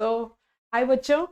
तो हाय बच्चों,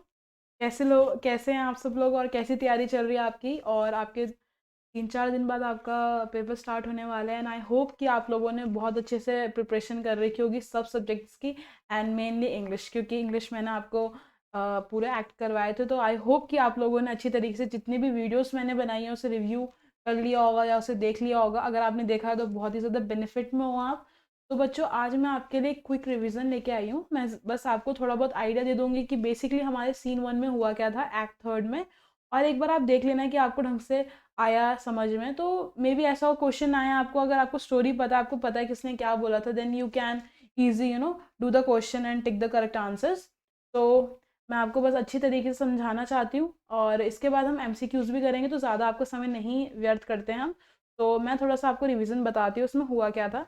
कैसे हैं आप सब लोग और कैसी तैयारी चल रही है आपकी। और आपके 3-4 दिन बाद आपका पेपर स्टार्ट होने वाला है एंड आई होप कि आप लोगों ने बहुत अच्छे से प्रिपरेशन कर रखी होगी सब सब्जेक्ट्स की एंड मेनली इंग्लिश, क्योंकि इंग्लिश मैंने आपको पूरे एक्ट करवाए थे। तो आई होप कि आप लोगों ने अच्छी तरीके से जितनी भी वीडियोस मैंने बनाई है उसे रिव्यू कर लिया होगा या उसे देख लिया होगा। अगर आपने देखा है तो बहुत ही ज़्यादा बेनिफिट में हो आप। तो बच्चों, आज मैं आपके लिए क्विक रिवीजन लेके आई हूँ। मैं बस आपको थोड़ा बहुत आइडिया दे दूंगी कि बेसिकली हमारे सीन 1 में हुआ क्या था, एक्ट 3 में। और एक बार आप देख लेना कि आपको ढंग से आया समझ में। तो मे बी ऐसा क्वेश्चन आया आपको, अगर आपको स्टोरी पता है, आपको पता है किसने क्या बोला था, then you can easy do the question and tick the correct answers. तो मैं आपको बस अच्छी तरीके से समझाना चाहती हूँ और इसके बाद हम एमसीक्यूज भी करेंगे, तो ज़्यादा आपका समय नहीं व्यर्थ करते हैं हम। तो मैं थोड़ा सा आपको रिविजन बताती हूँ उसमें हुआ क्या था।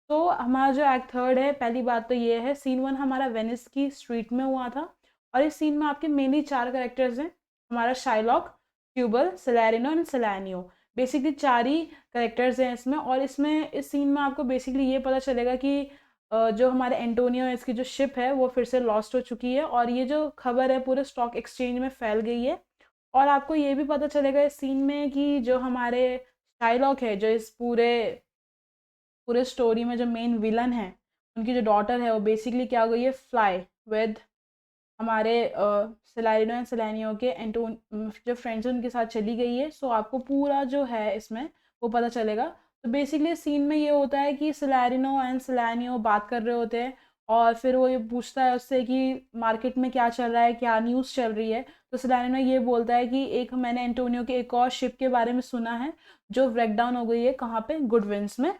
तो हमारा जो एक्ट 3 है, पहली बात तो ये है, सीन 1 हमारा वेनिस की स्ट्रीट में हुआ था। और इस सीन में आपके मेनली 4 कैरेक्टर्स हैं, हमारा Shylock, Tubal, Salarino and Salanio. Basically 4 ही कैरेक्टर्स हैं इसमें। और इसमें इस सीन में आपको बेसिकली ये पता चलेगा कि जो हमारे एंटोनियो है, इसकी जो शिप है वो फिर से लॉस्ट हो चुकी है और ये जो खबर है पूरे स्टॉक एक्सचेंज में फैल गई है। और आपको ये भी पता चलेगा इस सीन में कि जो हमारे शाइलॉक है, जो इस पूरे पूरे स्टोरी में जो मेन विलन है, उनकी जो डॉटर है वो बेसिकली क्या हो गई है, फ्लाई विद हमारे सेलारिनो एंड सेलानियो के एंटोन जो फ्रेंड्स हैं उनके साथ चली गई है। सो आपको पूरा जो है इसमें वो पता चलेगा। तो बेसिकली सीन में ये होता है कि सेलारिनो एंड सेलानियो बात कर रहे होते हैं और फिर वो ये पूछता है उससे कि मार्केट में क्या चल रहा है, क्या न्यूज़ चल रही है। तो सेलारिनो ये बोलता है कि एक मैंने एंटोनियो के एक और शिप के बारे में सुना है जो ब्रेक डाउन हो गई है, कहाँ पे, गुडविंस में।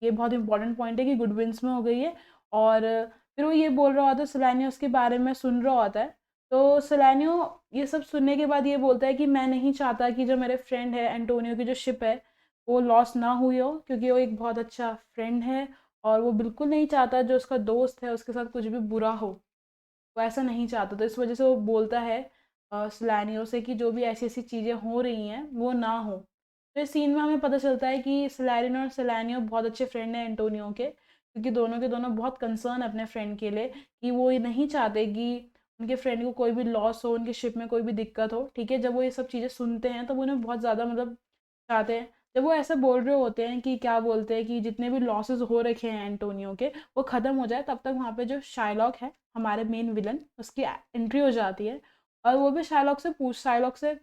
ये बहुत इंपॉर्टेंट पॉइंट है कि गुडविंस में हो गई है। और फिर वो ये बोल रहा होता है, सेलानियो उसके बारे में सुन रहा होता है। तो सेलानियो ये सब सुनने के बाद ये बोलता है कि मैं नहीं चाहता कि जो मेरे फ्रेंड है एंटोनियो की जो शिप है वो लॉस ना हुई हो, क्योंकि वो एक बहुत अच्छा फ्रेंड है और वो बिल्कुल नहीं चाहता जो उसका दोस्त है उसके साथ कुछ भी बुरा हो। वो ऐसा नहीं चाहता, तो इस वजह से वो बोलता है सेलानियो से कि जो भी ऐसी ऐसी चीज़ें हो रही हैं वो ना हो। तो इस सीन में हमें पता चलता है कि सेलारिनो और सेलानियो बहुत अच्छे फ्रेंड हैं एंटोनियो के दोनों के दोनों बहुत कंसर्न है अपने फ्रेंड के लिए, कि वो ये नहीं चाहते कि उनके फ्रेंड को कोई भी लॉस हो, उनकी शिप में कोई भी दिक्कत हो। ठीक है, जब वो ये सब चीज़ें सुनते हैं तो वो उन्हें बहुत ज़्यादा चाहते हैं। जब वो ऐसा बोल रहे होते हैं कि क्या बोलते हैं कि जितने भी लॉसेस हो रखे हैं एंटोनियो के वो ख़त्म हो जाए, तब तक वहाँ पे जो शाइलॉक है हमारे मेन विलन, उसकी एंट्री हो जाती है। और वो भी शाइलॉक से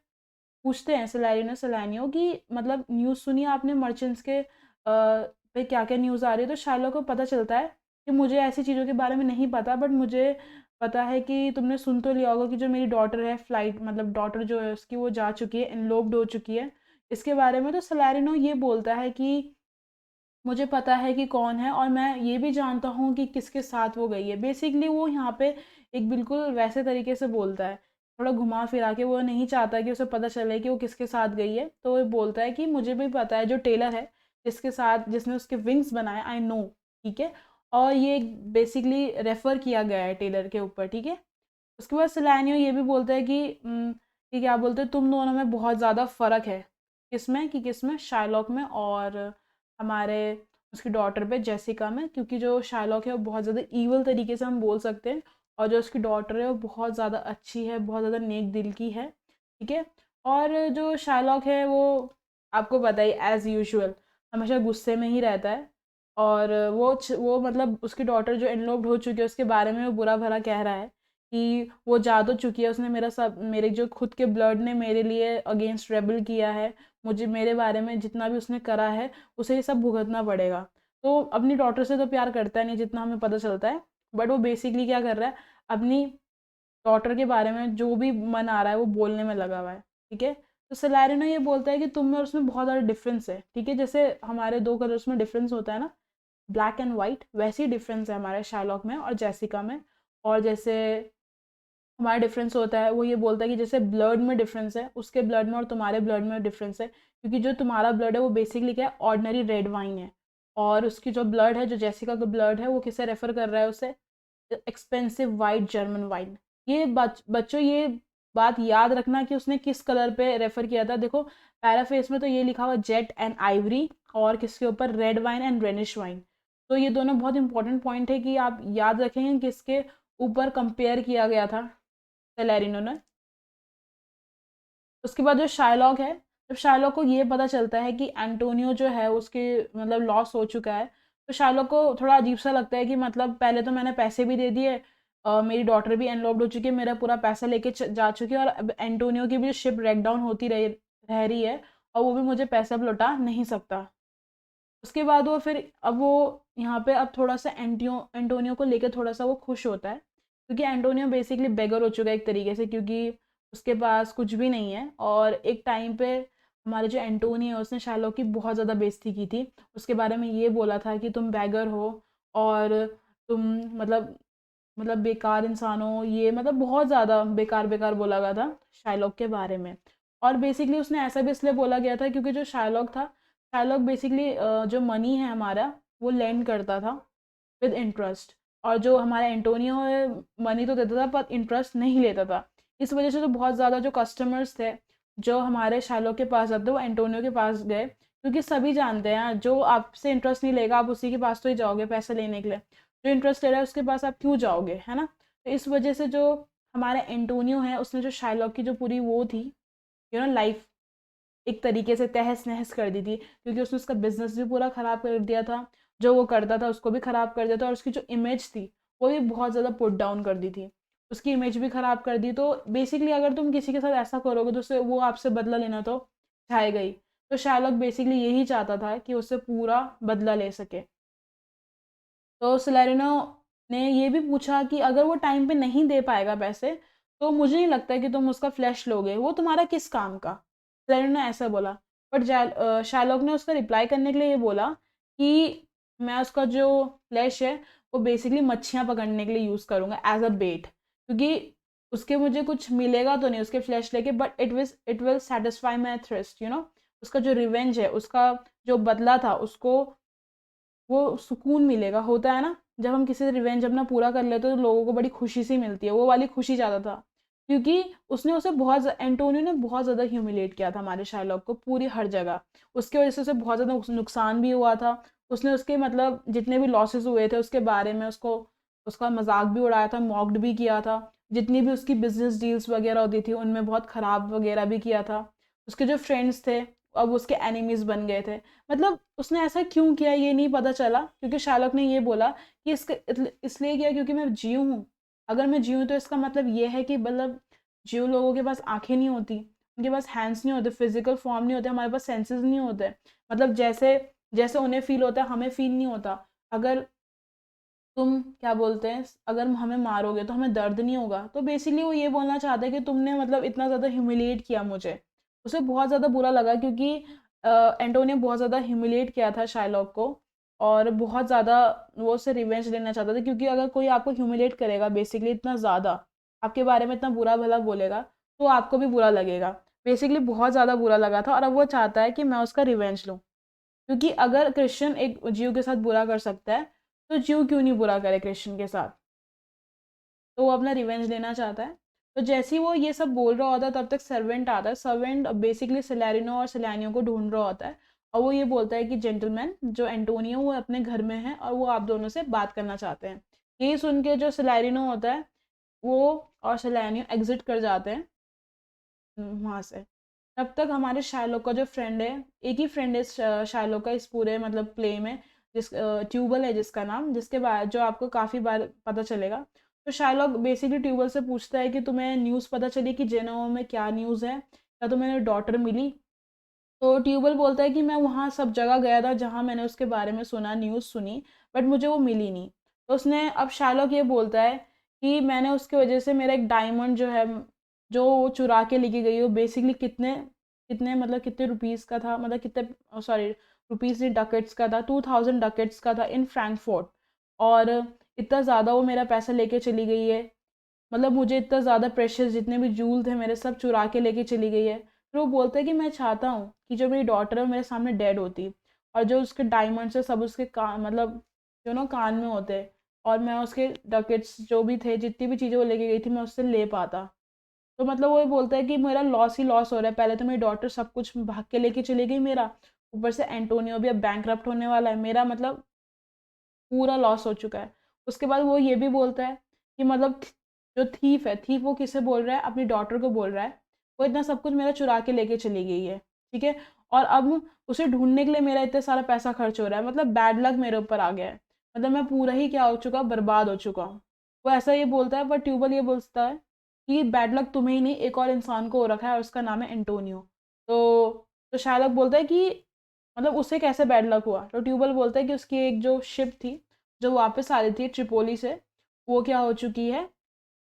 पूछते हैं सेलेरिनो सेलानियो कि मतलब न्यूज़ सुनी आपने मर्चेंट्स के पे क्या क्या न्यूज़ आ रही है। तो शाइलॉक को पता चलता है कि मुझे ऐसी चीज़ों के बारे में नहीं पता, बट मुझे पता है कि तुमने सुन तो लिया होगा कि जो मेरी डॉटर है, फ्लाइट मतलब डॉटर जो है उसकी वो जा चुकी है, इनलोब्ड हो चुकी है, इसके बारे में। तो सेलेरिनो ये बोलता है कि मुझे पता है कि कौन है और मैं ये भी जानता हूँ कि किसके साथ वो गई है। बेसिकली वो यहाँ पे एक बिल्कुल वैसे तरीके से बोलता है, थोड़ा घुमा फिरा के। वो नहीं चाहता कि उसे पता चले कि वो किसके साथ गई है, तो वो बोलता है कि मुझे भी पता है, जो टेलर है जिसके साथ जिसने उसके विंग्स बनाए, आई नो। ठीक है, और ये बेसिकली रेफर किया गया है टेलर के ऊपर। ठीक है, उसके बाद सेलानियो ये भी बोलता है कि क्या बोलते हैं, तुम दोनों में बहुत ज़्यादा फ़र्क है। किसमें, शाइलॉक में और हमारे उसकी डॉटर पे जेसिका में। क्योंकि जो शाइलॉक है वो बहुत ज़्यादा ईवल तरीके से हम बोल सकते हैं, और जो उसकी डॉटर है वो बहुत ज़्यादा अच्छी है, बहुत ज़्यादा नेक दिल की है। ठीक है, और जो शाइलॉक है वो आपको पता ही, एज़ यूजुअल हमेशा गुस्से में ही रहता है। और वो मतलब उसकी डॉटर जो इनलॉब्ड हो चुकी है उसके बारे में वो बुरा भला कह रहा है कि वो जा तो चुकी है, उसने मेरे जो खुद के ब्लड ने मेरे लिए अगेंस्ट रेबल किया है, मुझे मेरे बारे में जितना भी उसने करा है उसे ये सब भुगतना पड़ेगा। तो अपनी डॉटर से तो प्यार करता नहीं जितना हमें पता चलता है, बट वो बेसिकली क्या कर रहा है, अपनी डॉटर के बारे में जो भी मन आ रहा है वो बोलने में लगा हुआ है। ठीक है, तो सेलेरिनो ये बोलता है कि तुम में और उसमें बहुत ज़्यादा डिफरेंस है। ठीक है, जैसे हमारे 2 कलर्स में डिफरेंस होता है ना, ब्लैक एंड वाइट, वैसे ही डिफरेंस है हमारे शार्लॉक में और जेसिका में। और जैसे हमारा डिफरेंस होता है, वो ये बोलता है कि जैसे ब्लड में डिफरेंस है, उसके ब्लड में और तुम्हारे ब्लड में डिफरेंस है, क्योंकि जो तुम्हारा ब्लड है वो बेसिकली क्या है, ऑर्डिनरी रेड वाइन है। और उसकी जो ब्लड है, जो जेसिका का ब्लड है, वो किसे रेफर कर रहा है, उसे एक्सपेंसिव वाइट जर्मन वाइन। ये बच्चों ये बात याद रखना कि उसने किस कलर पे रेफर किया था। देखो, पैराफेस में तो ये लिखा हुआ जेट एंड आइवरी, और किसके ऊपर, red wine and Rhenish wine. तो ये दोनों बहुत इंपॉर्टेंट पॉइंट है कि आप याद रखेंगे किसके ऊपर कंपेयर किया गया था सेलेरिनो ने। उसके बाद जो शाइलॉक है, जब शाइलॉक को ये पता चलता है कि एंटोनियो जो है उसके मतलब लॉस हो चुका है, तो शाइलॉक को थोड़ा अजीब सा लगता है कि मतलब पहले तो मैंने पैसे भी दे दिए, मेरी डॉटर भी एनलॉक्ड हो चुकी है, मेरा पूरा पैसा लेके जा चुकी है, और अब एंटोनियो की भी शिप ब्रेक डाउन होती रह रही है, और वो भी मुझे पैसा अब लौटा नहीं सकता। उसके बाद वो फिर अब वो यहाँ पे अब थोड़ा सा एंटोनियो को लेकर थोड़ा सा वो खुश होता है, क्योंकि एंटोनियो बेसिकली बेगर हो चुका है एक तरीके से, क्योंकि उसके पास कुछ भी नहीं है। और एक टाइम पे हमारे जो एंटोनियो है उसने शार्लोक की बहुत ज़्यादा बेइज्जती की थी, उसके बारे में ये बोला था कि तुम बेगर हो और तुम मतलब बेकार इंसान हो, ये मतलब बहुत ज़्यादा बेकार बेकार बोला गया था शार्लोक के बारे में। और बेसिकली उसने ऐसा भी इसलिए बोला गया था क्योंकि जो शार्लोक था, शार्लोक बेसिकली जो मनी है हमारा वो लेंड करता था विद इंटरेस्ट, और जो हमारा एंटोनियो है मनी तो देता था पर इंटरेस्ट नहीं लेता था। इस वजह से तो बहुत ज़्यादा जो कस्टमर्स थे जो हमारे शार्लोक के पास आते वो एंटोनियो के पास गए, क्योंकि सभी जानते हैं जो आपसे इंटरेस्ट नहीं लेगा आप उसी के पास तो ही जाओगे पैसे लेने के लिए, जो इंटरेस्ट ले रहा है उसके पास आप क्यों जाओगे, है ना। तो इस वजह से जो हमारा एंटोनियो है उसने जो शार्लोक की जो पूरी वो थी लाइफ एक तरीके से तहस नहस कर दी थी, क्योंकि उसने उसका बिजनेस भी पूरा ख़राब कर दिया था, जो वो करता था उसको भी ख़राब कर दिया था, और उसकी जो इमेज थी वो भी बहुत ज़्यादा पुट डाउन कर दी थी, उसकी इमेज भी ख़राब कर दी। तो बेसिकली अगर तुम किसी के साथ ऐसा करोगे तो उससे वो आपसे बदला लेना तो चाहेगा ही। तो शार्लक बेसिकली यही चाहता था कि उससे पूरा बदला ले सके। तो सेलेरिनो ने ये भी पूछा कि अगर वो टाइम पे नहीं दे पाएगा पैसे, तो मुझे नहीं लगता कि तुम उसका फ्लैश लोगे, वो तुम्हारा किस काम का। सेलेरिनो ने ऐसा बोला। बट शार्लॉक ने उसका रिप्लाई करने के लिए ये बोला कि मैं उसका जो फ्लैश है वो बेसिकली मच्छियाँ पकड़ने के लिए यूज़ करूँगा एज अ बेट, क्योंकि उसके मुझे कुछ मिलेगा तो नहीं उसके फ्लैश लेके, but it will satisfy my thrust उसका जो रिवेंज है, उसका जो बदला था, उसको वो सुकून मिलेगा, होता है ना जब हम किसी से रिवेंज अपना पूरा कर लेते हैं तो लोगों को बड़ी खुशी सी मिलती है, वो वाली खुशी ज़्यादा था। क्योंकि उसने उसे एंटोनियो ने बहुत ज़्यादा ह्यूमिलेट किया था हमारे शार्लॉक को पूरी हर जगह, उसकी वजह से उसे बहुत ज़्यादा नुकसान भी हुआ था। उसने उसके मतलब जितने भी लॉसेस हुए थे उसके बारे में उसको उसका मजाक भी उड़ाया था, मॉक्ड भी किया था, जितनी भी उसकी बिजनेस डील्स वगैरह होती थी उनमें बहुत ख़राब वगैरह भी किया था। उसके जो फ्रेंड्स थे अब उसके एनिमीज बन गए थे। मतलब उसने ऐसा क्यों किया ये नहीं पता चला, क्योंकि शार्लक ने ये बोला कि इसके इसलिए किया क्योंकि मैं जीव हूँ। अगर मैं जीव तो इसका मतलब ये है कि मतलब जीव लोगों के पास आंखें नहीं होती, उनके पास हैंड्स नहीं होते, फिजिकल फॉर्म नहीं होते, हमारे पास सेंसेस नहीं होते, मतलब जैसे जैसे उन्हें फील होता है हमें फील नहीं होता। अगर तुम क्या बोलते हैं अगर हमें मारोगे तो हमें दर्द नहीं होगा। तो बेसिकली वो ये बोलना चाहता है कि तुमने मतलब इतना ज़्यादा ह्यूमिलेट किया मुझे। उसे बहुत ज़्यादा बुरा लगा क्योंकि एंटोनियो बहुत ज़्यादा ह्यूमिलेट किया था शाइलॉक को, और बहुत ज़्यादा वो उससे रिवेंज लेना चाहता था, क्योंकि अगर कोई आपको ह्यूमिलेट करेगा बेसिकली इतना ज़्यादा आपके बारे में इतना बुरा भला बोलेगा तो आपको भी बुरा लगेगा। बेसिकली बहुत ज़्यादा बुरा लगा था और अब वो चाहता है कि मैं उसका रिवेंज लूँ, क्योंकि अगर क्रिश्चियन एक जीव के साथ बुरा कर सकता है तो जीव क्यों नहीं बुरा करे क्रिश्चियन के साथ। तो वो अपना रिवेंज लेना चाहता है। तो जैसे ही वो ये सब बोल रहा होता है तब तक सर्वेंट आता है। सर्वेंट बेसिकली सेलेरिनो और सेलानियो को ढूंढ रहा होता है, और वो ये बोलता है कि जेंटलमैन जो एंटोनियो वो अपने घर में है और वो आप दोनों से बात करना चाहते हैं। यही सुन के जो सेलेरिनो होता है वो और सेलानियो एग्जिट कर जाते हैं वहाँ से। तब तक हमारे शार्लोक का जो फ्रेंड है, एक ही फ्रेंड है शार्लोक का इस पूरे मतलब प्ले में, जिस ट्यूबल है जिसका नाम, जिसके बाद जो आपको काफ़ी बार पता चलेगा। तो शार्लोक बेसिकली ट्यूबल से पूछता है कि तुम्हें न्यूज़ पता चली कि जेनोवा में क्या न्यूज़ है, क्या तुम्हें डॉटर मिली। तो ट्यूबल बोलता है कि मैं वहाँ सब जगह गया था जहाँ मैंने उसके बारे में सुना, न्यूज़ सुनी, बट मुझे वो मिली नहीं। तो उसने अब शार्लॉक ये बोलता है कि मैंने उसकी वजह से मेरा एक डायमंड जो है जो वो चुरा के लेके गई, वो बेसिकली कितने कितने मतलब कितने रुपीज़ का था, मतलब कितने सॉरी रुपीज़ नहीं डकेट्स का था, 2000 डकेट्स का था इन फ्रैंकफर्ट। और इतना ज़्यादा वो मेरा पैसा लेके चली गई है, मतलब मुझे इतना ज़्यादा प्रेशियस जितने भी जूल थे मेरे सब चुरा के लेके चली गई है। फिर वो बोलता है कि मैं चाहता हूँ कि जो मेरी डॉटर है वो मेरे सामने डेड होती, और जो उसके डायमंड्स है सब उसके कान मतलब कान में होते, और मैं उसके डकेट्स जो भी थे जितनी भी चीज़ें वो लेके गई थी मैं उससे ले पाता। तो मतलब वो ये बोलता है कि मेरा लॉस ही लॉस हो रहा है, पहले तो मेरी डॉटर सब कुछ भाग के लेके चली गई मेरा, ऊपर से एंटोनियो भी अब बैंकरप्ट होने वाला है, मेरा मतलब पूरा लॉस हो चुका है। उसके बाद वो ये भी बोलता है कि मतलब जो थीफ है, थीफ वो किसे बोल रहा है, अपनी डॉटर को बोल रहा है, वो इतना सब कुछ मेरा चुरा के लेके चली गई है, ठीक है, और अब उसे ढूंढने के लिए मेरा इतना सारा पैसा खर्च हो रहा है, मतलब बैड लक मेरे ऊपर आ गया है, मतलब मैं पूरा ही क्या हो चुका, बर्बाद हो चुका हूँ। वो ऐसा ये बोलता है, पर ट्यूबल ये बोलता है कि बैड लक तुम्हें ही नहीं, एक और इंसान को हो रखा है और उसका नाम है एंटोनियो। तो शायलक बोलता है कि मतलब उसे कैसे बैड लक हुआ, तो ट्यूबल बोलता है कि उसकी एक जो शिप थी जो वापस आ रही थी ट्रिपोली से, वो क्या हो चुकी है,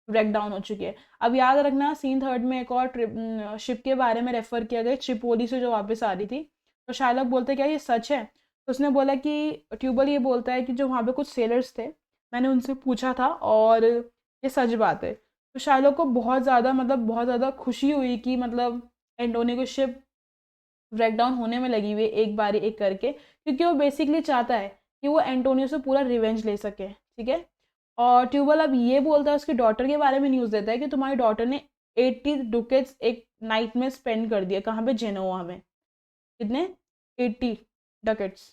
ब्रेक डाउन हो चुकी है। अब याद रखना सीन थर्ड में एक और शिप के बारे में रेफर किया गया, ट्रिपोली से जो वापस आ रही थी। तो शायलक बोलते क्या ये सच है, तो उसने बोला कि ट्यूबल ये बोलता है कि जो वहाँ पे कुछ सेलर्स थे, मैंने उनसे पूछा था और ये सच बात है। तो शायलक को बहुत ज़्यादा मतलब बहुत ज़्यादा खुशी हुई कि मतलब एंटोनियो की शिप ब्रेकडाउन होने में लगी हुई है एक बारी एक करके, क्योंकि वो बेसिकली चाहता है कि वो एंटोनियो से पूरा रिवेंज ले सके, ठीक है। और ट्यूबल अब ये बोलता है, उसकी डॉटर के बारे में न्यूज़ देता है कि तुम्हारी डॉटर ने 80 डुकेट्स एक नाइट में स्पेंड कर दिया, कहाँ पे, जेनोवा में। कितने, 80 डकेट्स।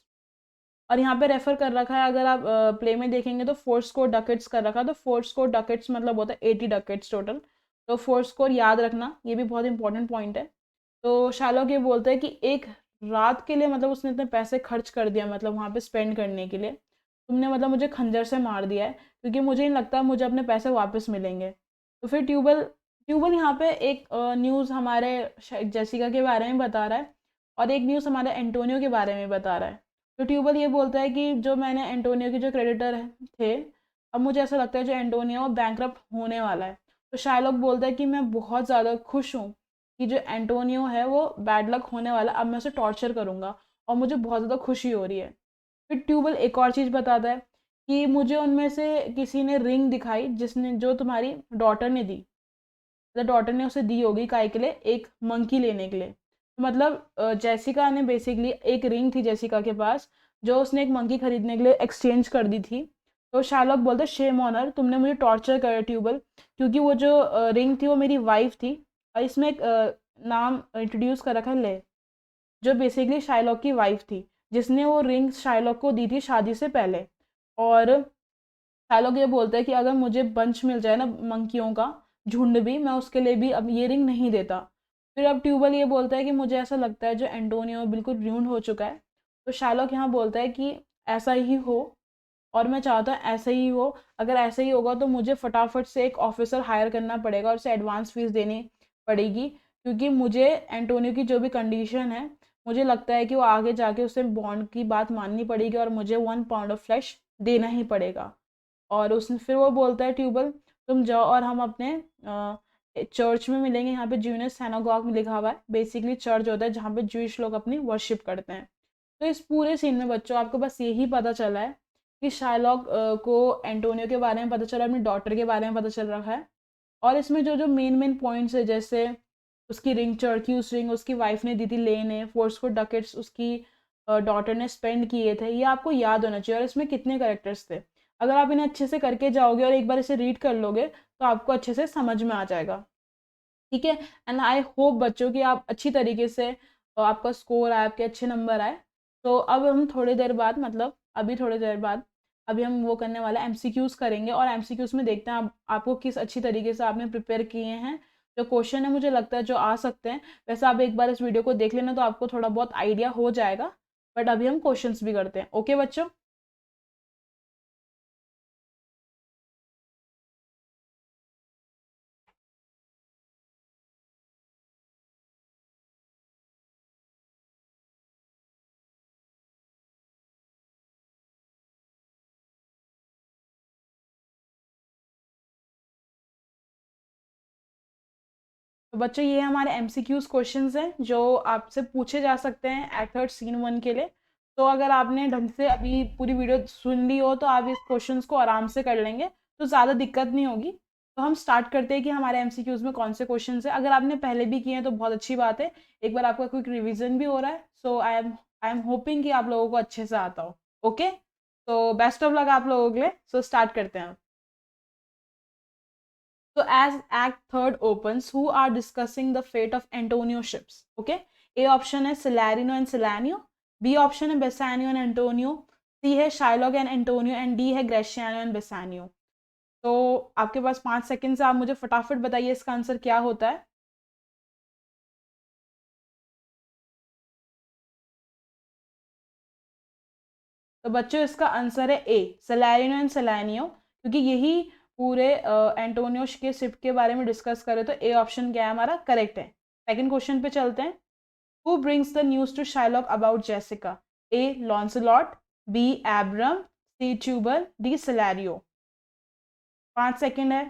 और यहाँ पे रेफर कर रखा है, अगर आप प्ले में देखेंगे तो फोर स्कोर डकेट्स कर रखा है, तो फोर स्कोर डकेट्स मतलब होता है 80 डकेट्स टोटल। तो फोर स्कोर याद रखना, ये भी बहुत इंपॉर्टेंट पॉइंट है। तो शार्लॉक ये बोलते हैं कि एक रात के लिए मतलब उसने इतने पैसे खर्च कर दिया, मतलब वहाँ पे स्पेंड करने के लिए, तुमने मतलब मुझे खंजर से मार दिया है, क्योंकि मुझे नहीं लगता मुझे अपने पैसे वापस मिलेंगे। तो फिर ट्यूबल ट्यूबल यहाँ पे एक न्यूज़ हमारे जेसिका के बारे में बता रहा है, और एक न्यूज़ हमारे एंटोनियो के बारे में बता रहा है। तो ट्यूबल ये बोलता है कि जो मैंने एंटोनियो के जो क्रेडिटर थे, अब मुझे ऐसा लगता है जो एंटोनियो वो बैंकरप्ट होने वाला है। तो शार्लॉक बोलता है कि मैं बहुत ज़्यादा खुश हूँ कि जो एंटोनियो है वो बैड लक होने वाला, अब मैं उसे टॉर्चर करूँगा, और मुझे बहुत ज़्यादा खुशी हो रही है। फिर ट्यूबल एक और चीज़ बताता है कि मुझे उनमें से किसी ने रिंग दिखाई जिसने जो तुम्हारी डॉटर ने दी, मतलब डॉटर ने उसे दी होगी काय के लिए, एक मंकी लेने के लिए। तो मतलब जेसिका ने बेसिकली एक रिंग थी जेसिका के पास, जो उसने एक मंकी खरीदने के लिए एक्सचेंज कर दी थी। तो शार्लॉक बोलते शेम ऑनर, तुमने मुझे टॉर्चर कर ट्यूबल, क्योंकि वो जो रिंग थी वो मेरी वाइफ थी। और इसमें एक नाम इंट्रोड्यूस कर रखा है, ले, जो बेसिकली शार्लॉक की वाइफ थी, जिसने वो रिंग शार्लॉक को दी थी शादी से पहले। और शार्लॉक ये बोलता है कि अगर मुझे बंच मिल जाए ना मंकियों का झुंड भी, मैं उसके लिए भी अब ये रिंग नहीं देता। फिर अब ट्यूबल ये बोलता है कि मुझे ऐसा लगता है जो एंटोनियो बिल्कुल र्यून हो चुका है। तो शार्लॉक यहाँ बोलता है कि ऐसा ही हो, और मैं चाहता हूँ ऐसा ही हो। अगर ऐसा ही होगा तो मुझे फटाफट से एक ऑफिसर हायर करना पड़ेगा और उसे एडवांस फीस देनी पड़ेगी, क्योंकि मुझे एंटोनियो की जो भी कंडीशन है, मुझे लगता है कि वो आगे जाके उसे बॉन्ड की बात माननी पड़ेगी और मुझे 1 पाउंड ऑफ फ्लैश देना ही पड़ेगा। और उसने फिर वो बोलता है ट्यूबल, तुम जाओ और हम अपने चर्च में मिलेंगे, यहाँ पे जूनियर सिनेगॉग में लिखा हुआ है, बेसिकली चर्च होता है जहाँ पे जूइश लोग अपनी वर्शिप करते हैं। तो इस पूरे सीन में बच्चों आपको बस यही पता चला है कि शार्लॉक को एंटोनियो के बारे में पता चला, अपनी डॉटर के बारे में पता चल रखा है। और इसमें जो जो मेन मेन पॉइंट्स है, जैसे उसकी रिंग चढ़की, उस रिंग उसकी वाइफ ने दी थी ले ने, फोर्स को डकेट्स उसकी डॉटर ने स्पेंड किए थे, ये आपको याद होना चाहिए। और इसमें कितने करेक्टर्स थे, अगर आप इन्हें अच्छे से करके जाओगे और एक बार इसे रीड कर लोगे तो आपको अच्छे से समझ में आ जाएगा, ठीक है। एंड आई होप बच्चों कि आप अच्छी तरीके से आपका स्कोर आए, आपके अच्छे नंबर आए। तो अब हम थोड़ी देर बाद, मतलब अभी थोड़ी देर बाद, अभी हम वो करने वाले एमसीक्यूज करेंगे, और एमसीक्यूज में देखते हैं आपको किस अच्छी तरीके से आपने प्रिपेयर किए हैं। जो क्वेश्चन है मुझे लगता है जो आ सकते हैं, वैसे आप एक बार इस वीडियो को देख लेना तो आपको थोड़ा बहुत आइडिया हो जाएगा। बट अभी हम क्वेश्चंस भी करते हैं, ओके बच्चों। तो बच्चों ये हमारे एमसीक्यूज क्वेश्चंस हैं जो आपसे पूछे जा सकते हैं एट थर्ड सीन 1 के लिए। तो अगर आपने ढंग से अभी पूरी वीडियो सुन ली हो तो आप इस क्वेश्चंस को आराम से कर लेंगे, तो ज़्यादा दिक्कत नहीं होगी। तो हम स्टार्ट करते हैं कि हमारे एमसीक्यूज में कौन से क्वेश्चंस हैं। अगर आपने पहले भी किए हैं तो बहुत अच्छी बात है, एक बार आपका क्विक रिविजन भी हो रहा है। सो आई एम होपिंग कि आप लोगों को अच्छे से आता हो। ओके, तो बेस्ट ऑफ लक आप लोगों के लिए। सो स्टार्ट करते हैं। So as Act Third opens, who are discussing the fate of Antonio ships? Okay. A option है Salarino and Salanio. B option है Bassanio and Antonio. C है Shylock and Antonio and D है Gratiano and Bassanio. तो आपके पास 5 second से, आप मुझे फटाफट बताइए इसका आंसर क्या होता है। तो बच्चों इसका आंसर है ए, सलारिनो एंड सलानियो, क्योंकि यही पूरे एंटोनियो के शिप के बारे में डिस्कस करें तो ए ऑप्शन क्या है हमारा करेक्ट है। सेकंड क्वेश्चन पे चलते हैं। Who brings the news to Shylock about Jessica? A Launcelot, B Abram, C Tubal, D Salarino. 5 second है।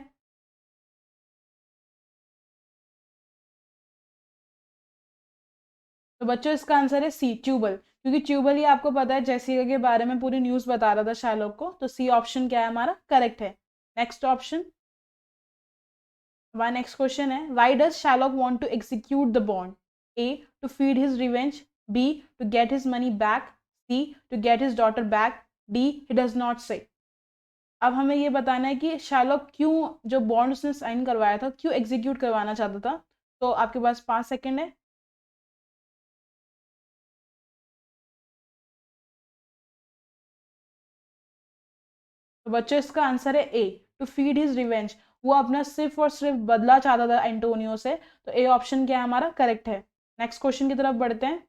तो बच्चों इसका आंसर है सी ट्यूबल, क्योंकि ट्यूबल ही आपको पता है जेसिका के बारे में पूरी न्यूज बता रहा था शार्लॉक को, तो सी ऑप्शन क्या है हमारा करेक्ट है। नेक्स्ट ऑप्शन, हमारा नेक्स्ट क्वेश्चन है, why does Shylock want to execute the bond? A to feed his revenge, B to get his money back, C to get his daughter back, D he does not say. अब हमें ये बताना है कि Sherlock क्यों जो bond उसने sign करवाया था क्यों एग्जीक्यूट करवाना चाहता था। तो आपके पास 5 सेकंड है। तो बच्चों इसका आंसर है ए, टू फीड हिज रिवेंज। वो अपना सिर्फ और सिर्फ बदला चाहता था एंटोनियो से, तो ए ऑप्शन क्या है हमारा करेक्ट है। नेक्स्ट क्वेश्चन की तरफ बढ़ते हैं।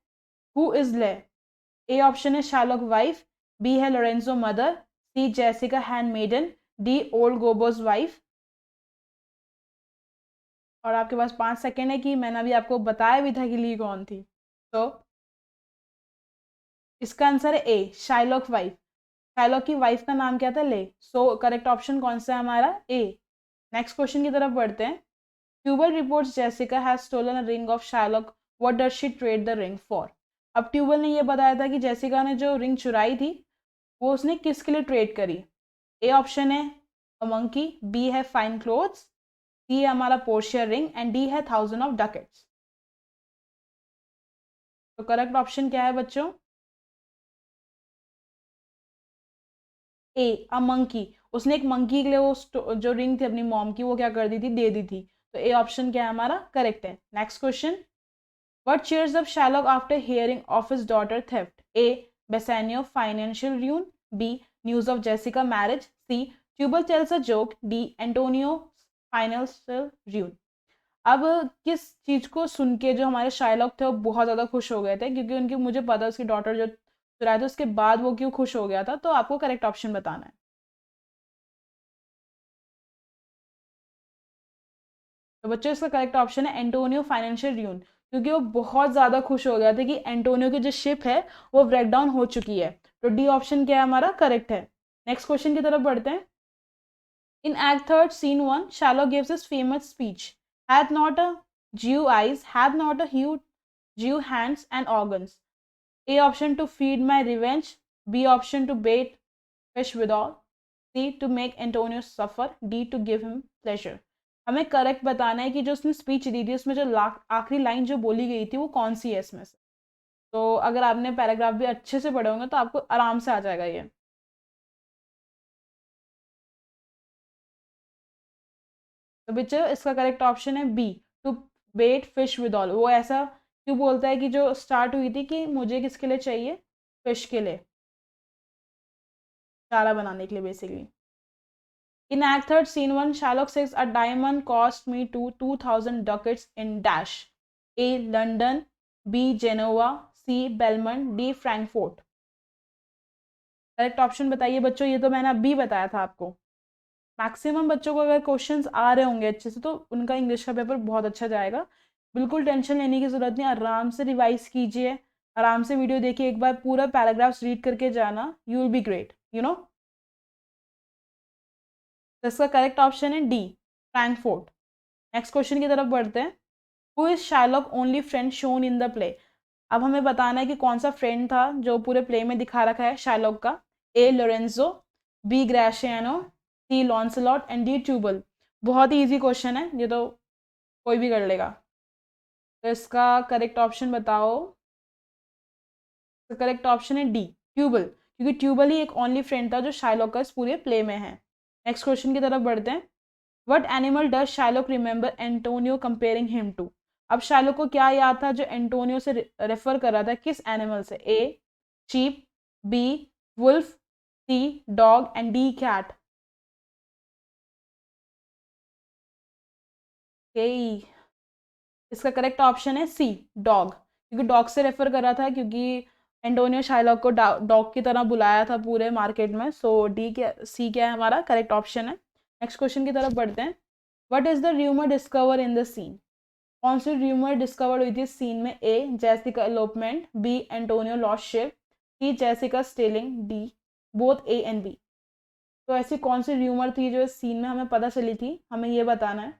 Who is Leah? A option है शार्लॉक वाइफ, बी है Lorenzo mother, C Jessica hand maiden, D old Gobbo wife. और आपके पास 5 सेकंड है कि मैंने अभी आपको बताया भी था कि ली कौन थी। तो इसका आंसर है ए, शाइलॉक वाइफ। शाइलॉक की वाइफ का नाम क्या था? ले। सो करेक्ट ऑप्शन कौन सा है हमारा? ए। नेक्स्ट क्वेश्चन की तरफ बढ़ते हैं। Tubal reports Jessica has stolen a ring of Shylock, what does she trade the ring for? अब ट्यूबल ने ये बताया था कि जेसिका ने जो रिंग चुराई थी वो उसने किसके लिए ट्रेड करी। ए ऑप्शन है अ मंकी, बी है फाइन क्लोथ्स, सी है हमारा पोर्शिया रिंग एंड डी है 1000 of ducats। तो करेक्ट ऑप्शन क्या है बच्चों? ए, अ मंकी। उसने एक मंकी के लिए वो जो रिंग थी अपनी मॉम की वो क्या कर दी थी, दे दी थी। तो ए ऑप्शन क्या है हमारा करेक्ट है। Next question, what cheers up Shylock after hearing of his daughter theft? A Bassanio financial ruin, B news of Jessica marriage, C Tubal tells a joke, D Antonio financial ruin। अब किस चीज को सुन के जो हमारे Sherlock थे वो बहुत ज्यादा खुश हो गए थे, क्योंकि उनकी मुझे पता है उसकी डॉटर जो चुराया था उसके बाद वो क्यों खुश हो गया था, तो आपको करेक्ट ऑप्शन बताना है। तो बच्चों इसका करेक्ट ऑप्शन है एंटोनियो फाइनेंशियल र्यून, क्योंकि वो बहुत ज़्यादा खुश हो गया था कि एंटोनियो की जो शिप है वो ब्रेक डाउन हो चुकी है। तो डी ऑप्शन क्या है हमारा करेक्ट है। नेक्स्ट क्वेश्चन की तरफ बढ़ते हैं। In act third scene one Shylock gives his famous speech, hath not a Jew eyes, hath not a huge Jew hands and organs. A option to feed my revenge, B option to bait fish withal, C to make Antonio suffer, D to give him pleasure। हमें correct बताना है कि जो उसने speech दी थी उसमें जो आखिरी लाइन जो बोली गई थी वो कौन सी है इसमें से। तो अगर आपने पैराग्राफ भी अच्छे से पढ़े होंगे तो आपको आराम से आ जाएगा ये। तो बच्चों इसका करेक्ट ऑप्शन है B, to bait fish with all. वो ऐसा क्यों बोलता है कि जो स्टार्ट हुई थी कि मुझे किसके लिए चाहिए, फिश के लिए, चारा बनाने के लिए basically. In Act Third, Scene 1, Sherlock says a diamond cost me 2,000 ducats in dash. A. London, B. Genoa, C. Belmont, D. Frankfurt। Correct option बताइए बच्चों, ये तो मैंने अभी बताया था आपको। मैक्सिमम बच्चों को अगर क्वेश्चंस आ रहे होंगे अच्छे से तो उनका इंग्लिश का पेपर बहुत अच्छा जाएगा। बिल्कुल टेंशन लेने की जरूरत नहीं, आराम से रिवाइज कीजिए, आराम से वीडियो देखिए, एक बार पूरा पैराग्राफ्स रीड करके जाना, you will be great you know. तो इसका करेक्ट ऑप्शन है डी, फ्रैंकफर्ट। नेक्स्ट क्वेश्चन की तरफ बढ़ते हैं। Who is Sherlock only friend shown in the play? अब हमें बताना है कि कौन सा फ्रेंड था जो पूरे प्ले में दिखा रखा है शार्लॉक का। A Lorenzo, B Gratiano, C Launcelot and D Tubal. बहुत ही इजी क्वेश्चन है ये तो, कोई भी कर लेगा। तो इसका करेक्ट ऑप्शन बताओ। तो करेक्ट ऑप्शन है डी, ट्यूबल, क्योंकि ट्यूबल ही एक ओनली फ्रेंड था जो शार्लॉक का इस पूरे प्ले में है। नेक्स्ट क्वेश्चन की तरफ बढ़ते हैं। What animal does Shylock remember Antonio comparing him to? अब शार्लॉक को क्या याद था जो एंटोनियो से रेफर कर रहा था, किस एनिमल से? A sheep, B wolf, C dog and D cat. इसका करेक्ट ऑप्शन है सी, डॉग, क्योंकि डॉग से रेफर कर रहा था, क्योंकि एंटोनियो शाइलॉक को डॉग की तरह बुलाया था पूरे मार्केट में। सो डी क्या, सी क्या है हमारा करेक्ट ऑप्शन है। नेक्स्ट क्वेश्चन की तरफ बढ़ते हैं। What is the rumour discover in the scene? कौन सी र्यूमर डिस्कवर हुई थी सीन में? A Jessica elopement, B Antonio lost ship, C Jessica stealing, D both A and B. तो ऐसी कौन सी र्यूमर थी जो इस सीन में हमें पता चली थी, हमें ये बताना है।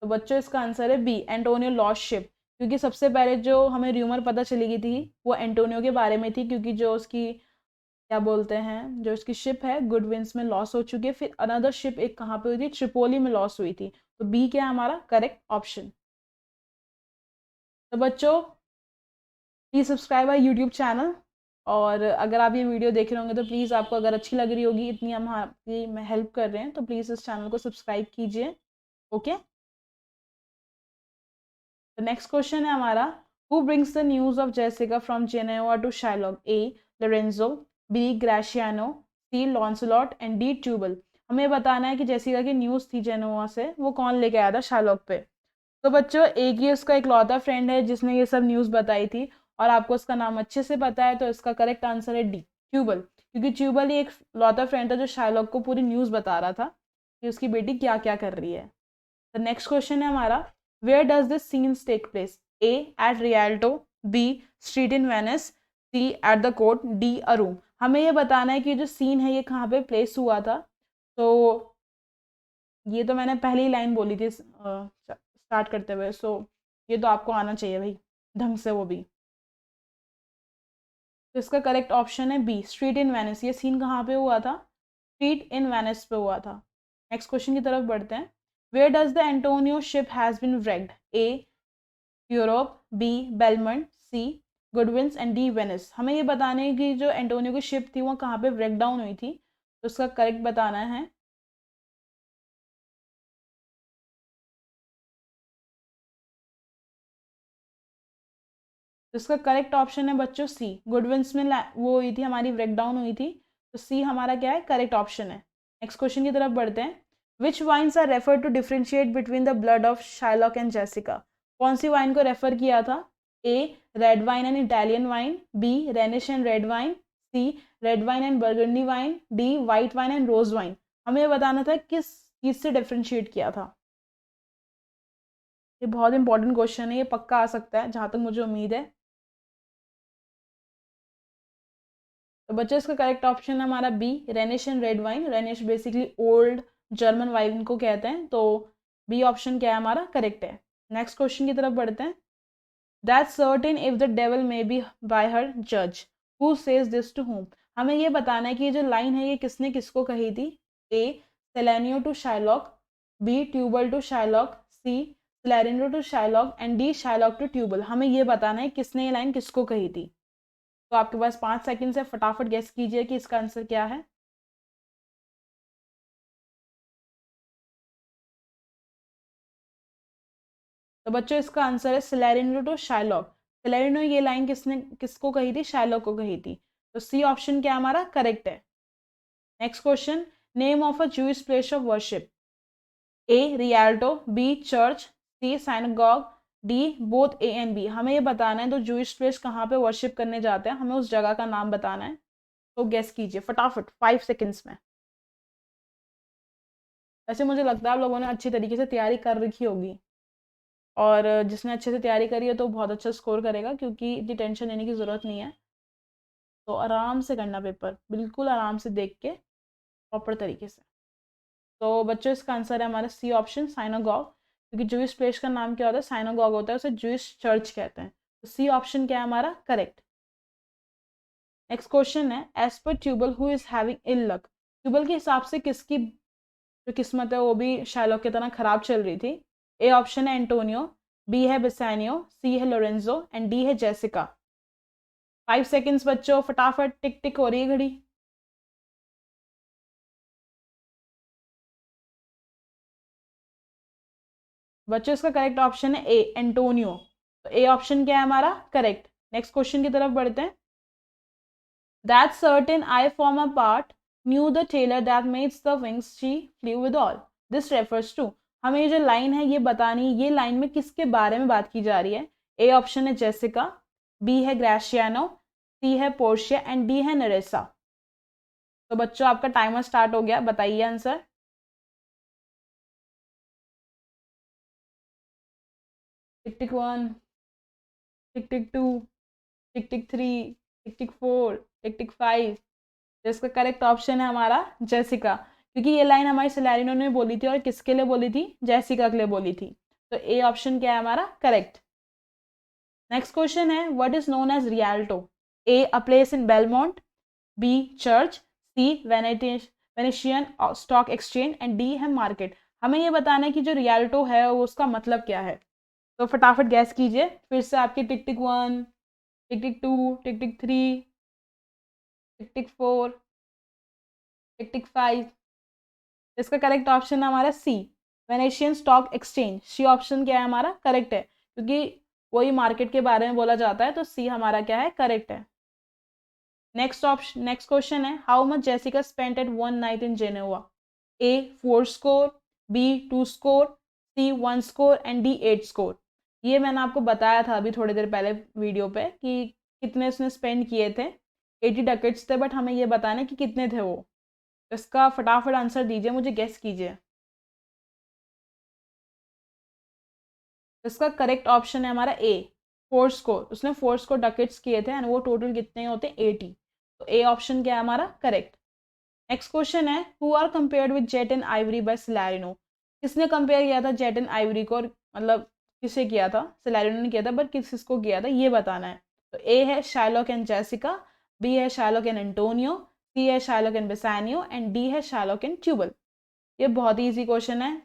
तो बच्चों इसका आंसर है बी, एंटोनियो लॉस्ट शिप, क्योंकि सबसे पहले जो हमें र्यूमर पता चली गई थी वो एंटोनियो के बारे में थी, क्योंकि जो उसकी क्या बोलते हैं, जो उसकी शिप है गुडविंस में लॉस हो चुकी है। फिर अनदर शिप एक कहाँ पे हुई थी, ट्रिपोली में लॉस हुई थी। तो बी क्या है हमारा करेक्ट ऑप्शन। तो बच्चों please subscribe our YouTube channel, और अगर आप ये वीडियो देख रहे होंगे तो प्लीज़ आपको अगर अच्छी लग रही होगी, इतनी हम आपकी हेल्प कर रहे हैं, तो प्लीज़ इस चैनल को सब्सक्राइब कीजिए। ओके, तो नेक्स्ट क्वेश्चन है हमारा, who brings the news of Jessica from Geneva to Shylock? A Lorenzo, B Gratiano, C Launcelot and D Tubal. हमें बताना है कि जेसिका की न्यूज़ थी जेनेवा से, वो कौन लेके आया था शाइलॉक पे। तो बच्चों एक ही उसका इकलौता फ्रेंड है जिसने ये सब न्यूज़ बताई थी, और आपको उसका नाम अच्छे से पता है, तो इसका करेक्ट आंसर है डी, ट्यूबल, क्योंकि ट्यूबल ही एक लौता फ्रेंड था जो शाइलॉक को पूरी न्यूज़ बता रहा था कि उसकी बेटी क्या क्या कर रही है। तो नेक्स्ट क्वेश्चन है हमारा, where does this scenes take place? A at Rialto, B street in Venice, C at the court, D a room. हमें ये बताना है कि जो सीन है ये कहाँ पे प्लेस हुआ था। तो ये तो मैंने पहली लाइन बोली थी स्टार्ट करते हुए, सो ये तो आपको आना चाहिए भाई ढंग से वो भी। तो इसका करेक्ट ऑप्शन है बी, स्ट्रीट इन वेनिस। ये सीन कहाँ पे हुआ था? स्ट्रीट इन वेनिस पे हुआ था। नेक्स्ट क्वेश्चन की तरफ बढ़ते हैं। Where does the Antonio ship has been wrecked? A Europe, B Belmont, C Goodwins and D Venice. हमें ये बताना है कि जो एंटोनियो की शिप थी वो कहाँ पे ब्रेक डाउन हुई थी, तो उसका करेक्ट बताना है। तो इसका करेक्ट ऑप्शन है बच्चों सी, गुडविंस में वो हुई थी हमारी, ब्रेक डाउन हुई थी। तो सी हमारा क्या है करेक्ट ऑप्शन है। नेक्स्ट क्वेश्चन की तरफ बढ़ते हैं। Which wines are refer to differentiate between the blood of Shylock and Jessica? कौन सी वाइन को रेफर किया था? A red wine and Italian wine, B Rhenish and red wine, C red wine and Burgundy wine, D white wine and rose wine. हमें ये बताना था किस चीज से डिफ्रेंशिएट किया था। ये बहुत इंपॉर्टेंट क्वेश्चन है, ये पक्का आ सकता है जहां तक मुझे उम्मीद है। तो बच्चों इसका करेक्ट ऑप्शन है हमारा B, Rhenish and red wine. Rhenish basically old German wine को कहते हैं, तो बी ऑप्शन क्या है हमारा करेक्ट है। नेक्स्ट क्वेश्चन की तरफ बढ़ते हैं। That certain if the devil may be by her जज, who says this to whom? हमें ये बताना है कि ये जो लाइन है ये किसने किसको कही थी। A Salanio to Shylock, B Tubal to Shylock, C Salarino to Shylock and D Shylock to Tubal. हमें ये बताना है किसने ये लाइन किसको कही थी। तो आपके पास 5 सेकंड से फटाफट गेस कीजिए कि इसका आंसर क्या है। तो बच्चों इसका आंसर है सेलेरिनो टू शाइलॉक। सेलेरिनो ये लाइन किसने किसको कही थी? शाइलॉक को कही थी। तो सी ऑप्शन क्या हमारा करेक्ट है। Next question, name of a Jewish place of worship? A Rialto, B church, C synagogue, D both A and B. हमें ये बताना है तो जूइश प्लेस कहाँ पे वर्शिप करने जाते हैं, हमें उस जगह का नाम बताना है। तो गेस कीजिए फटाफट 5 सेकंड्स में। वैसे मुझे लगता है आप लोगों ने अच्छी तरीके से तैयारी कर रखी होगी, और जिसने अच्छे से तैयारी करी है तो बहुत अच्छा स्कोर करेगा, क्योंकि इतनी टेंशन लेने की ज़रूरत नहीं है। तो आराम से करना पेपर, बिल्कुल आराम से देख के प्रॉपर तरीके से। तो बच्चों इसका आंसर है हमारा सी ऑप्शन साइनागॉग, क्योंकि जूइश प्लेस का नाम क्या होता है? साइनागॉग होता है, उसे जूइश चर्च कहते हैं। तो सी ऑप्शन क्या है हमारा करेक्ट। नेक्स्ट क्वेश्चन है, as per Tubal who is having ill luck? Tubal के हिसाब से किसकी जो किस्मत है वो भी शाइलॉक की तरह खराब चल रही थी। ए ऑप्शन है एंटोनियो, बी है बेसानियो, सी है लोरेंजो एंड डी है जेसिका। 5 सेकंड्स बच्चों, फटाफट टिक टिक हो रही है घड़ी। बच्चों इसका करेक्ट ऑप्शन है ए एंटोनियो। तो ए ऑप्शन क्या है हमारा करेक्ट। नेक्स्ट क्वेश्चन की तरफ बढ़ते हैं। That certain I form a part knew the tailor that makes the wings she flew with all. This refers to, हमें ये जो लाइन है ये बतानी, ये लाइन में किसके बारे में बात की जा रही है। ए ऑप्शन है जेसिका, बी है ग्रेशियानो, सी है पोर्शिया एंड डी है नरेसा। तो बच्चों आपका टाइमर स्टार्ट हो गया, बताइए आंसर। टिक टिक 1, टिक टिक 2, टिक टिक 3, टिक टिक 4, टिक टिक 5। तो इसका करेक्ट ऑप्शन है हमारा जेसिका, क्योंकि ये लाइन हमारी सेलेरिनो ने बोली थी और किसके लिए बोली थी, जेसिका के लिए बोली थी। तो ए ऑप्शन क्या है हमारा करेक्ट। नेक्स्ट क्वेश्चन है what is known as Rialto. A a place in Belmont, B church, C Venetian stock exchange and D है मार्केट। हमें ये बताना है कि जो रियल्टो है वो उसका मतलब क्या है। तो फटाफट गैस कीजिए, फिर से आपकी टिक टिक 1, टिक टिक 2, टिक टिक 3, टिक टिक 4, टिक टिक 5। इसका करेक्ट ऑप्शन है हमारा C, Venetian stock exchange. C option क्या है हमारा करेक्ट है, क्योंकि वही मार्केट के बारे में बोला जाता है, तो सी हमारा क्या है करेक्ट है। नेक्स्ट क्वेश्चन है how much Jessica spent at one night in Geneva. A 4 score, B 2 score, C 1 score and D 8 score. ये मैंने आपको बताया था अभी थोड़ी देर पहले वीडियो पे कि कितने उसने स्पेंड किए थे। 80 डकेट्स थे, बट हमें ये बताना है कि कितने थे वो। इसका फटाफट आंसर दीजिए, मुझे गेस कीजिए। इसका करेक्ट ऑप्शन है हमारा ए 4 स्कोर। उसने 4 स्कोर डकेट्स किए थे एंड वो टोटल कितने होते हैं 80। तो ए ऑप्शन क्या है हमारा करेक्ट। नेक्स्ट क्वेश्चन है who are compared with jet and ivory by Salarino. किसने कंपेयर किया था जेट एंड आइवरी को, मतलब किसे किया था, सेलेरिनो ने किया था, बट किसको किया था ये बताना है। तो ए है शाइलॉक एंड जेसिका, बी है शाइलॉक एंड एंटोनियो, सी है शाइलॉक एंड बेसानियो एंड डी है शाइलॉक एंड ट्यूबल। ये बहुत ही ईजी क्वेश्चन है,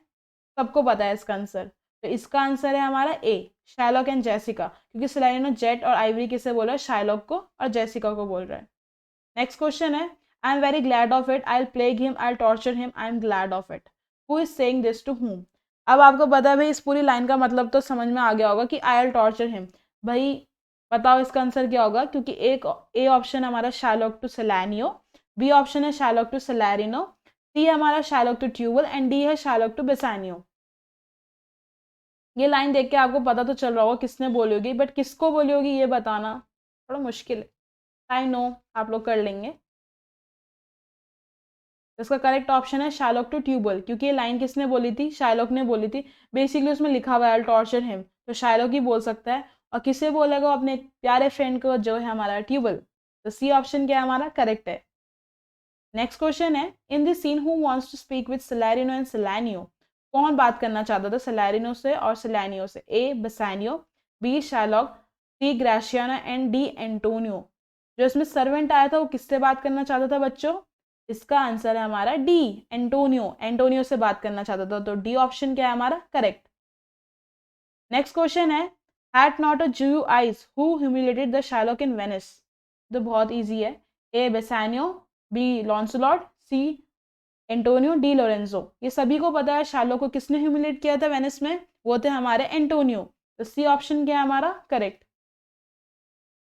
सबको पता है इसका आंसर। तो इसका आंसर है हमारा ए शाइलॉक एंड जेसिका, क्योंकि सेलेरिनो जेट और आइवरी किसे बोल रहा है, शाइलॉक को और जेसिका को बोल रहा है। नेक्स्ट क्वेश्चन है I am very glad of it, I will plague him, I will torture him, I am glad of it. Who is saying this to whom। अब आपको पता है भाई, इस पूरी लाइन का मतलब तो समझ में आ गया होगा कि आई विल टॉर्चर हिम। भाई बताओ इसका आंसर क्या होगा, क्योंकि एक ए ऑप्शन हमारा Shylock to Solanio, B option है शाइलॉक टू सेलेरिनो, सी हमारा Shylock to Tubal and D है शाइलॉक टू बेसानियो। ये लाइन देख के आपको पता तो चल रहा होगा किसने बोली होगी, बट किसको बोली होगी ये बताना थोड़ा मुश्किल है। आई नो आप लोग कर लेंगे। इसका करेक्ट ऑप्शन है शाइलॉक टू ट्यूबल, क्योंकि ये लाइन किसने बोली थी, शाइलॉक ने बोली थी। बेसिकली उसमें लिखा हुआ है टॉर्चर हिम, तो शाइलॉक ही बोल सकता है। और किसे बोलेगा, अपने प्यारे फ्रेंड को जो है हमारा ट्यूबल। तो सी ऑप्शन क्या है हमारा करेक्ट है। नेक्स्ट क्वेश्चन है in this scene who wants to speak with Salarino and Salanio. कौन बात करना चाहता था सेलेरिनो से और सेलेनियो से। A Bassanio, B Shylock, C Gratiano and D Antonio. जो इसमें सर्वेंट आया था वो किससे बात करना चाहता था बच्चों, इसका आंसर है हमारा डी एंटोनियो। एंटोनियो से बात करना चाहता था, तो डी ऑप्शन क्या है हमारा करेक्ट। नेक्स्ट क्वेश्चन है had not a Jew eyes who humiliated the Shylock in Venice। तो बहुत इजी है। ए बेसानियो, बी लॉन्सलॉट, सी एंटोनियो, डी लोरेंजो। ये सभी को पता है शार्लोक को किसने ह्यूमिलेट किया था वेनिस में, वो थे हमारे एंटोनियो। तो सी ऑप्शन क्या है हमारा करेक्ट।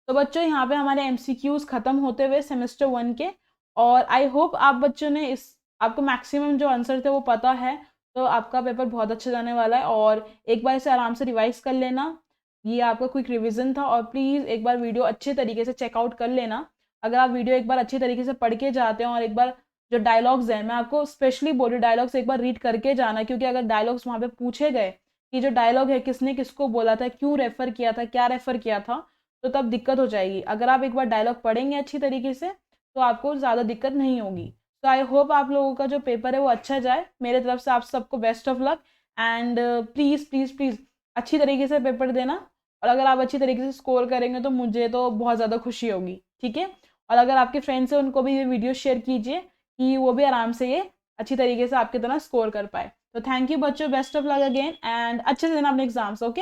तो बच्चों यहाँ पे हमारे एमसीक्यूज खत्म होते हुए सेमेस्टर 1 के, और आई होप आप बच्चों ने आपको मैक्सिमम जो आंसर थे वो पता है, तो आपका पेपर बहुत अच्छा जाने वाला है। और एक बार इसे आराम से रिवाइज कर लेना, ये आपका क्विक रिवीजन था। और प्लीज़ एक बार वीडियो अच्छे तरीके से चेकआउट कर लेना। अगर आप वीडियो एक बार अच्छी तरीके से पढ़ के जाते हो और एक बार जो डायलॉग्स हैं, मैं आपको स्पेशली बोल रही, डायलॉग्स एक बार रीड करके जाना, क्योंकि अगर डायलॉग्स वहाँ पे पूछे गए कि जो डायलॉग है किसने किसको बोला था, क्यों रेफर किया था, क्या रेफर किया था, तो तब दिक्कत हो जाएगी। अगर आप एक बार डायलॉग पढ़ेंगे अच्छी तरीके से तो आपको ज़्यादा दिक्कत नहीं होगी। तो आई होप आप लोगों का जो पेपर है वो अच्छा जाए। मेरे तरफ से आप सबको best of luck, and please please please अच्छी तरीके से पेपर देना। और अगर आप अच्छी तरीके से स्कोर करेंगे तो मुझे तो बहुत ज़्यादा खुशी होगी, ठीक है। और अगर आपके फ्रेंड्स हैं उनको भी ये वीडियो शेयर कीजिए कि वो भी आराम से ये अच्छी तरीके से आपकी तरह स्कोर कर पाए। तो थैंक यू बच्चों, best of luck again, and अच्छे से देना अपने एग्जाम्स, ओके।